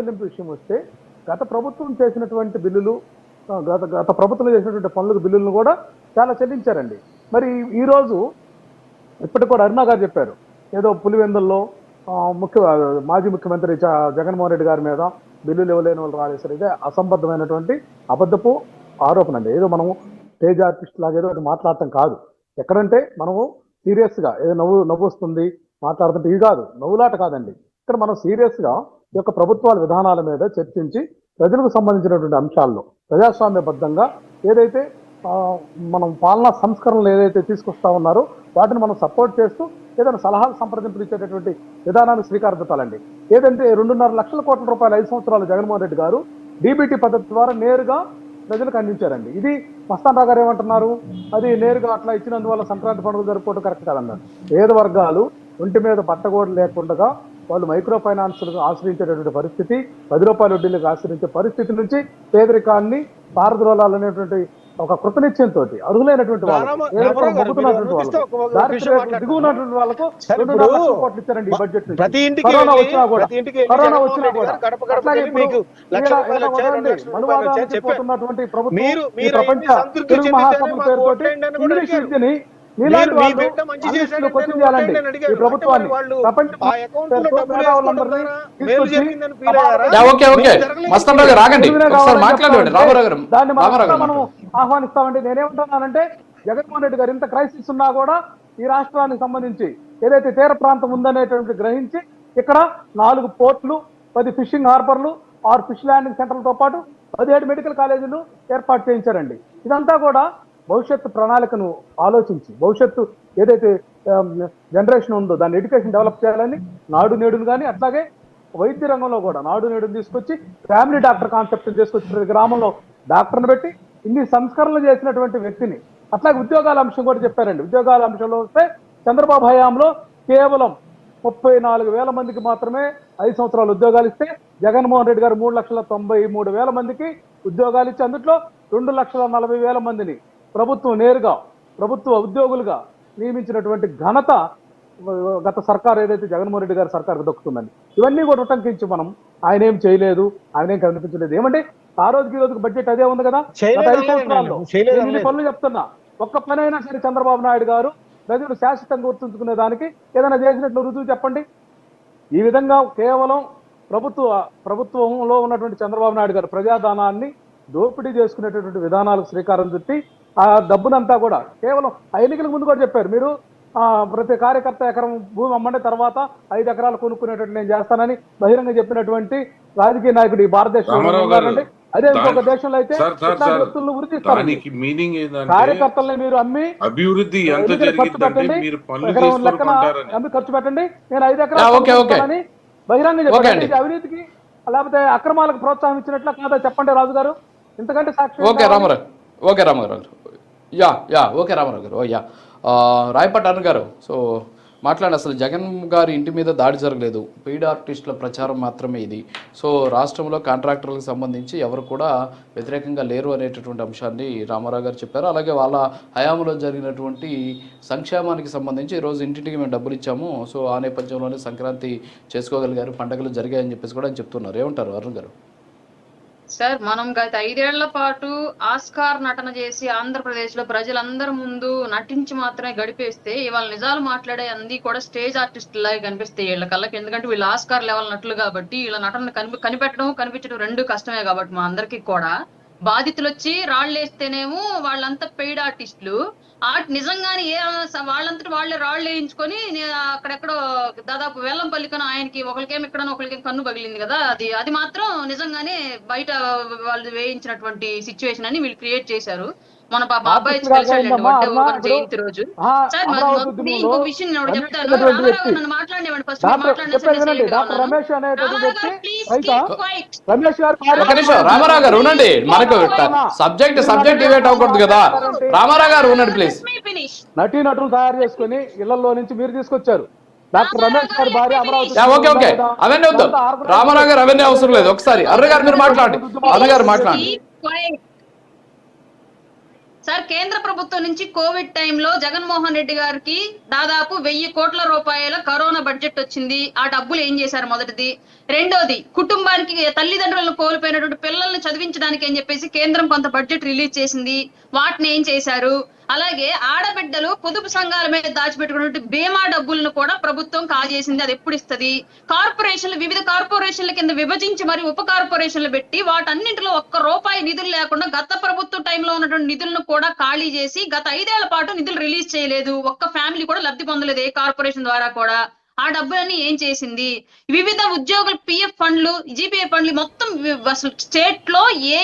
చెల్లింపు విషయం వస్తే గత ప్రభుత్వం చేసినటువంటి బిల్లులు గత ప్రభుత్వం చేసినటువంటి పనులకు బిల్లులను కూడా చాలా చెల్లించారండి. మరి ఈరోజు ఇప్పటికి కూడా అరుణ గారు చెప్పారు, ఏదో పులివెందుల్లో మాజీ ముఖ్యమంత్రి జగన్మోహన్ రెడ్డి గారి మీద బిల్లులు ఇవ్వలేని వాళ్ళు రాలేసారు. ఇదే అసంబద్ధమైనటువంటి అబద్ధపు ఆరోపణ అండి. ఏదో మనము స్టేజ్ ఆర్టిస్ట్ లాగా ఏదో ఒకటి మాట్లాడటం కాదు. ఎక్కడంటే మనము సీరియస్గా ఏదో నవ్వు వస్తుంది మాట్లాడుతుంటే ఇది కాదు, నవ్వులాట కాదండి. ఇక్కడ మనం సీరియస్గా ఈ యొక్క ప్రభుత్వాల విధానాల మీద చర్చించి ప్రజలకు సంబంధించినటువంటి అంశాల్లో ప్రజాస్వామ్యబద్ధంగా ఏదైతే మనం పాలనా సంస్కరణలు ఏదైతే తీసుకొస్తా ఉన్నారో వాటిని మనం సపోర్ట్ చేస్తూ ఏదైనా సలహాలు సంప్రదింపులు ఇచ్చేటటువంటి విధానాన్ని శ్రీకారం చుట్టాలండి. ఏదంటే 2.5 లక్షల కోట్ల రూపాయలు 5 సంవత్సరాలు జగన్మోహన్ రెడ్డి గారు డీబీటీ పద్ధతి ద్వారా నేరుగా ప్రజలకు అందించారండి. ఇది మస్తాన్ రావు గారు ఏమంటున్నారు, అది నేరుగా అట్లా ఇచ్చినందువల్ల సంక్రాంతి పండుగ జరుపుకోవడం కరెక్ట్ కాదన్నారు. పేద వర్గాలు ఒంటి మీద పట్టగోడు లేకుండా వాళ్ళు మైక్రో ఫైనాన్స్లకు ఆశ్రయించేటటువంటి పరిస్థితి, 10 రూపాయల వడ్డీలకు ఆశ్రయించే పరిస్థితి నుంచి పేదరికాన్ని పారద్రోలాలనేటువంటి ఒక కృతనిశ్చయంతో అర్హులైనటువంటి దిగున్నటువంటి వాళ్ళకు 2.5 లక్షల కోట్లు ఇచ్చారండి ఈ బడ్జెట్. కరోనా వచ్చినా కూడా మనువాదానికి ప్రభుత్వం ఈ ప్రపంచ తెలుగు మహాసభల పేరుతోటి ఇంగ్లీష్ విద్యని ఆహ్వానిస్తామండి. నేనేమంటున్నానంటే జగన్మోహన్ రెడ్డి గారు ఇంత క్రైసిస్ ఉన్నా కూడా ఈ రాష్ట్రానికి సంబంధించి ఏదైతే తీర ప్రాంతం ఉందనేటువంటి గ్రహించి ఇక్కడ 4 పోర్టులు, 10 ఫిషింగ్ హార్బర్లు, 6 ఫిష్ ల్యాండింగ్ సెంటర్లతో పాటు 17 మెడికల్ కాలేజీలు ఏర్పాటు చేయించారండి. ఇదంతా కూడా భవిష్యత్తు ప్రణాళికను ఆలోచించి భవిష్యత్తు ఏదైతే జనరేషన్ ఉందో దాన్ని ఎడ్యుకేషన్ డెవలప్ చేయాలని నాడు నేడును కానీ అట్లాగే వైద్య రంగంలో కూడా నాడు నేడును తీసుకొచ్చి ఫ్యామిలీ డాక్టర్ కాన్సెప్ట్ తీసుకొచ్చి ప్రతి గ్రామంలో డాక్టర్ని పెట్టి ఇన్ని సంస్కరణలు చేసినటువంటి వ్యక్తిని. అట్లాగే ఉద్యోగాల అంశం కూడా చెప్పారండి. ఉద్యోగాల అంశంలో వస్తే చంద్రబాబు హయాంలో కేవలం 34,000 మందికి మాత్రమే 5 సంవత్సరాలు ఉద్యోగాలు ఇస్తే జగన్మోహన్ రెడ్డి గారు 3,93,000 మందికి ఉద్యోగాలు ఇచ్చి అందులో 2,40,000 మందిని ప్రభుత్వం నేరుగా ప్రభుత్వ ఉద్యోగులుగా నియమించినటువంటి ఘనత గత సర్కార్ ఏదైతే జగన్మోహన్ రెడ్డి గారి సర్కార్కు దక్కుతుందండి. ఇవన్నీ కూడా ఉటంకించి మనం ఆయన ఏం చేయలేదు, ఆయన ఏం కనిపించలేదు. ఏమంటే ఆ రోజుకి ఈ రోజుకి బడ్జెట్ అదే ఉంది కదా. గత 5 సంవత్సరాల్లో ఇన్ని పనులు చెప్తున్నా, ఒక్క పని అయినా సరే చంద్రబాబు నాయుడు గారు ప్రజలు శాశ్వతంగా గుర్తుంచుకునే దానికి ఏదైనా చేసినట్లు రుజువు చెప్పండి. ఈ విధంగా కేవలం ప్రభుత్వంలో ఉన్నటువంటి చంద్రబాబు నాయుడు గారు ప్రజాధనాన్ని దోపిడీ చేసుకునేటటువంటి విధానాలకు శ్రీకారం చుట్టి ఆ డబ్బునంతా కూడా కేవలం ఎన్నికల ముందు కూడా చెప్పారు, మీరు ప్రతి కార్యకర్త ఎకరం భూమి అమ్మండి తర్వాత 5 ఎకరాలు కొనుక్కునేటట్టు నేను చేస్తానని బహిరంగ చెప్పినటువంటి రాజకీయ నాయకుడు ఈ భారతదేశంలో ఉన్నారండి. అదే ఇంకొక దేశంలో అయితే వ్యక్తులను గుర్తిస్తారు. కార్యకర్తల్ని మీరు అమ్మి అభివృద్ధి ఖర్చు పెట్టండి, లెక్కన అమ్మి ఖర్చు పెట్టండి, నేను 5 ఎకరాలు బహిరంగ చెప్పండి. అవినీతికి లేకపోతే అక్రమాలకు ప్రోత్సాహం ఇచ్చినట్లా కాదా చెప్పండి రాజు గారు. ఇంతకంటే సాక్షి ఓకే రామారావు గారు ఓకే రామారావు గారు రాయపాటి అరుణ్ గారు సో మాట్లాడి అసలు జగన్ గారి ఇంటి మీద దాడి జరగలేదు, పెయిడ్ ఆర్టిస్టుల ప్రచారం మాత్రమే ఇది. సో రాష్ట్రంలో కాంట్రాక్టర్లకు సంబంధించి ఎవరు కూడా వ్యతిరేకంగా లేరు అనేటటువంటి అంశాన్ని రామారావు గారు చెప్పారు. అలాగే వాళ్ళ హయాంలో జరిగినటువంటి సంక్షేమానికి సంబంధించి ఈరోజు ఇంటింటికి మేము డబ్బులు ఇచ్చాము, సో ఆ నేపథ్యంలోనే సంక్రాంతి చేసుకోగలిగారు, పండుగలు జరిగాయని చెప్పేసి కూడా ఆయన చెప్తున్నారు. ఏమంటారు అరుణ్ గారు? సార్, మనం గత 5 ఏళ్ల పాటు ఆస్కార్ నటన చేసి ఆంధ్రప్రదేశ్ లో ప్రజలందరి ముందు నటించి మాత్రమే గడిపేస్తే ఇవాళ నిజాలు మాట్లాడే అన్ని కూడా స్టేజ్ ఆర్టిస్ట్ లాగా కనిపిస్తాయి వీళ్ళ కళ్ళకి. ఎందుకంటే వీళ్ళు ఆస్కార్ లెవెల్ నటులు కాబట్టి వీళ్ళ నటన కనిపించడం 2 కష్టమే కాబట్టి మా అందరికి కూడా బాధితులు వచ్చి రాళ్ళు వేస్తేనేమో వాళ్ళంతా పెయిడ్ ఆర్టిస్టులు నిజంగానే వాళ్ళంతటి వాళ్ళే రాళ్ళు వేయించుకొని అక్కడెక్కడో దాదాపు వెల్లంపల్లికను ఆయనకి ఒకరికేమో ఇక్కడ ఒకరికేమో కన్ను పగిలింది కదా, అది మాత్రం నిజంగానే బయట వాళ్ళు వేయించినటువంటి సిచ్యువేషన్ అని వీళ్ళు క్రియేట్ చేశారు. మన బాబాయ్ జయంతి రోజు. సార్ ఇంకో విషయం చెప్తాను, నన్ను మాట్లాడినవ్వండి ఫస్ట్. రామారావు గారు ఉండండి, మనకు సబ్జెక్ట్ డిబేట్ అవ్వకూడదు కదా. రామారావు గారు ఉండండి ప్లీజ్. నటీనటులు తయారు చేసుకుని ఇళ్లలో నుంచి మీరు తీసుకొచ్చారు. డాక్టర్ రమేష్ గారి భార్య అమరావతి. ఓకే అవన్నీ వద్దు రామారావు గారు, అవన్నీ అవసరం లేదు. ఒకసారి అర్ర గారు మీరు మాట్లాడండి. అర్ర గారు మాట్లాడండి. సార్ కేంద్ర ప్రభుత్వం నుంచి కోవిడ్ టైంలో జగన్మోహన్ రెడ్డి గారికి దాదాపు 1000 కోట్ల రూపాయల కరోనా బడ్జెట్ వచ్చింది. ఆ డబ్బులు ఏం చేశారు? మొదటిది. రెండోది, కుటుంబానికి తల్లిదండ్రులను కోల్పోయినటువంటి పిల్లల్ని చదివించడానికి అని చెప్పేసి కేంద్రం కొంత బడ్జెట్ రిలీజ్ చేసింది. వాటిని ఏం చేశారు? అలాగే ఆడబిడ్డలు పొదుపు సంఘాల మీద దాచిపెట్టుకున్నటువంటి బీమా డబ్బులను కూడా ప్రభుత్వం కాజేసింది. అది ఎప్పుడు ఇస్తుంది? కార్పొరేషన్లు వివిధ కార్పొరేషన్ల కింద విభజించి మరి ఉప కార్పొరేషన్లు పెట్టి వాటన్నింటిలో ₹1 నిధులు లేకుండా గత ప్రభుత్వ టైంలో ఉన్నటువంటి నిధులను కూడా ఖాళీ చేసి గత 5 ఏళ్ల పాటు నిధులు రిలీజ్ చేయలేదు. ఒక్క ఫ్యామిలీ కూడా లబ్ధి పొందలేదు ఏ కార్పొరేషన్ ద్వారా కూడా. ఆ డబ్బులన్నీ ఏం చేసింది? వివిధ ఉద్యోగుల పిఎఫ్ ఫండ్లు, జిపిఎఫ్ ఫండ్లు మొత్తం అసలు స్టేట్ లో ఏ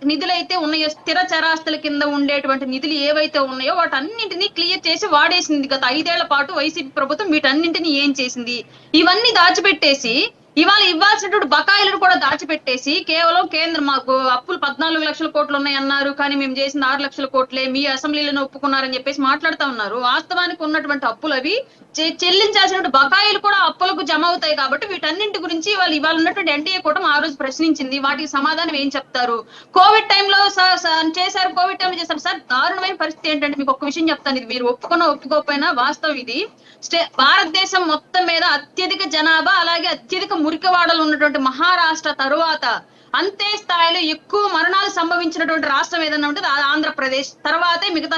నిధులైతే ఉన్నాయో, స్థిర చరాస్తుల కింద ఉండేటువంటి నిధులు ఏవైతే ఉన్నాయో వాటన్నింటినీ క్లియర్ చేసి వాడేసింది గత 5 ఏళ్ల పాటు వైసీపీ ప్రభుత్వం. వీటన్నింటినీ ఏం చేసింది? ఇవన్నీ దాచిపెట్టేసి ఇవాళ ఇవ్వాల్సినటువంటి బకాయిలను కూడా దాచిపెట్టేసి కేవలం కేంద్రం మాకు అప్పులు 14 లక్షల కోట్లు ఉన్నాయన్నారు, కానీ మేము చేసింది 6 లక్షల కోట్లే, మీ అసెంబ్లీలను ఒప్పుకున్నారని చెప్పేసి మాట్లాడుతూ ఉన్నారు. వాస్తవానికి ఉన్నటువంటి అప్పులు అవి చెల్లించాల్సినటువంటి బకాయిలు కూడా అప్పులకు జమ అవుతాయి. కాబట్టి వీటన్నింటి గురించి ఇవాళ ఉన్నటువంటి ఎన్డీఏ కూటమి ఆ రోజు ప్రశ్నించింది. వాటికి సమాధానం ఏం చెప్తారు? కోవిడ్ టైంలో చేశారు, కోవిడ్ టైంలో చేశారు. సార్ దారుణమైన పరిస్థితి ఏంటంటే మీకు ఒక్క విషయం చెప్తాను, ఇది మీరు ఒప్పుకోకపోయినా వాస్తవం ఇది. భారతదేశం మొత్తం మీద అత్యధిక జనాభా అలాగే అత్యధిక మురికివాడలు ఉన్నటువంటి మహారాష్ట్ర తరువాత అంతే స్థాయిలో ఎక్కువ మరణాలు సంభవించినటువంటి రాష్ట్రం ఏదైనా ఉంటుంది ఆంధ్రప్రదేశ్. తర్వాతే మిగతా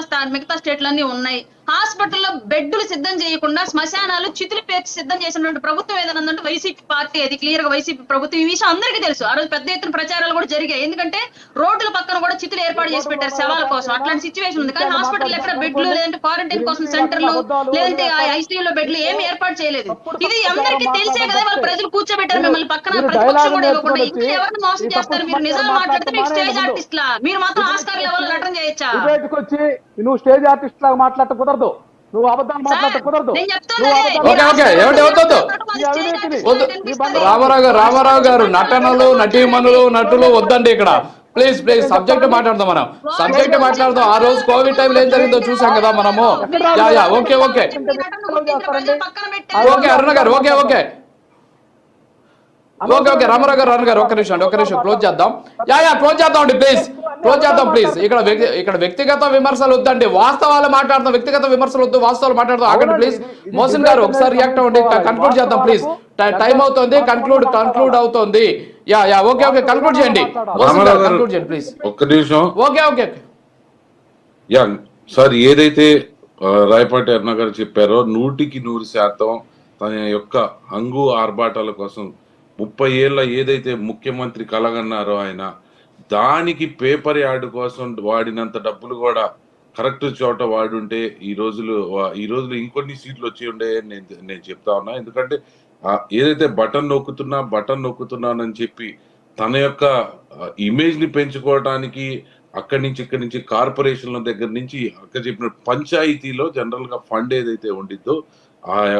స్టేట్లన్నీ ఉన్నాయి. హాస్పిటల్లో బెడ్లు సిద్ధం చేయకుండా శ్మశానాలు చితులు పేర్చి సిద్ధం చేసినటువంటి ప్రభుత్వం ఏదైనా ఉందంటే వైసీపీ పార్టీ. అది క్లియర్ గా వైసీపీ ప్రభుత్వం. ఈ విషయం అందరికీ తెలుసు. ఆ రోజు పెద్ద ఎత్తున ప్రచారాలు కూడా జరిగాయి. ఎందుకంటే రోడ్ల పక్కన కూడా చితులు ఏర్పాటు చేసి పెట్టారు శవాల కోసం. అట్లాంటి సిచ్యువేషన్ ఉంది. కానీ హాస్పిటల్ ఎక్కడ బెడ్లు లేదంటే క్వారంటైన్ కోసం సెంటర్లు లేదంటే ఐసీయూలో బెడ్లు ఏమి ఏర్పాటు చేయలేదు. ఇది అందరికీ తెలిసే కదా వాళ్ళ ప్రజలు కూర్చోబెట్టారు మిమ్మల్ని పక్కన, ప్రతిపక్షం కూడా ఇవ్వకుండా. ఇంకా ఎవరిని మోసం చేస్తారు? మీరు నిజాలు మాట్లాడితే మీకు స్టేజ్ ఆర్టిస్ట్ లా, మీరు మాత్రం ఆస్కార్ లెవెల్ నటన చేయొచ్చా? నువ్వు స్టేజ్ ఆర్టిస్ట్ లాగా మాట్లాడటం కుదరదు, నువ్వు అబద్ధాలు మాట్లాడటం కుదరదు. రామారావు గారు నటీమణులు నటులు వద్దండి ఇక్కడ. ప్లీజ్ సబ్జెక్ట్ మాట్లాడదాం. మనం సబ్జెక్ట్ మాట్లాడదాం. ఆ రోజు కోవిడ్ టైంలో ఏం జరిగిందో చూసాం కదా మనము. ఓకే అరుణ గారు, ఓకే రామారావు గారు ఒక్క నిమిషం క్లోజ్ చేద్దాం. క్లోజ్ చేద్దాం అండి, ప్లీజ్. ఇక్కడ వ్యక్తిగత విమర్శలు వద్దండి, వాస్తవాలు మాట్లాడదాం. వ్యక్తిగత విమర్శలు వద్దు, వాస్తవాలు మాట్లాడదాం. ఆగండి ప్లీజ్. మోసిన్ గారు ఒకసారి రియాక్ట్ అవ్వండి. కన్క్లూడ్ చేద్దాం ప్లీజ్. టైం అవుతుంది, కన్క్లూడ్ అవుతుంది. ఓకే కన్క్లూడ్ చేయండి. కన్క్లూడ్ చేయండి ప్లీజ్. ఒక్క నిమిషం. ఓకే సార్, ఏదైతే రాయపాటి అరుణ గారు చెప్పారో 100% తన యొక్క హంగు ఆర్భాటాల కోసం 30 ఏళ్ళ ఏదైతే ముఖ్యమంత్రి కలగన్నారో ఆయన, దానికి పేపర్ యాడ్ కోసం వాడినంత డబ్బులు కూడా కరెక్ట్ చోట వాడుంటే ఈ రోజులు ఇంకొన్ని సీట్లు వచ్చి ఉండే నేను చెప్తా ఉన్నా. ఎందుకంటే ఏదైతే బటన్ నొక్కుతున్నానని చెప్పి తన యొక్క ఇమేజ్ ని పెంచుకోవడానికి ఇక్కడి నుంచి కార్పొరేషన్ల దగ్గర నుంచి అక్కడ చెప్పిన పంచాయతీలో జనరల్ గా ఫండ్ ఏదైతే ఉండిద్దో ఆయా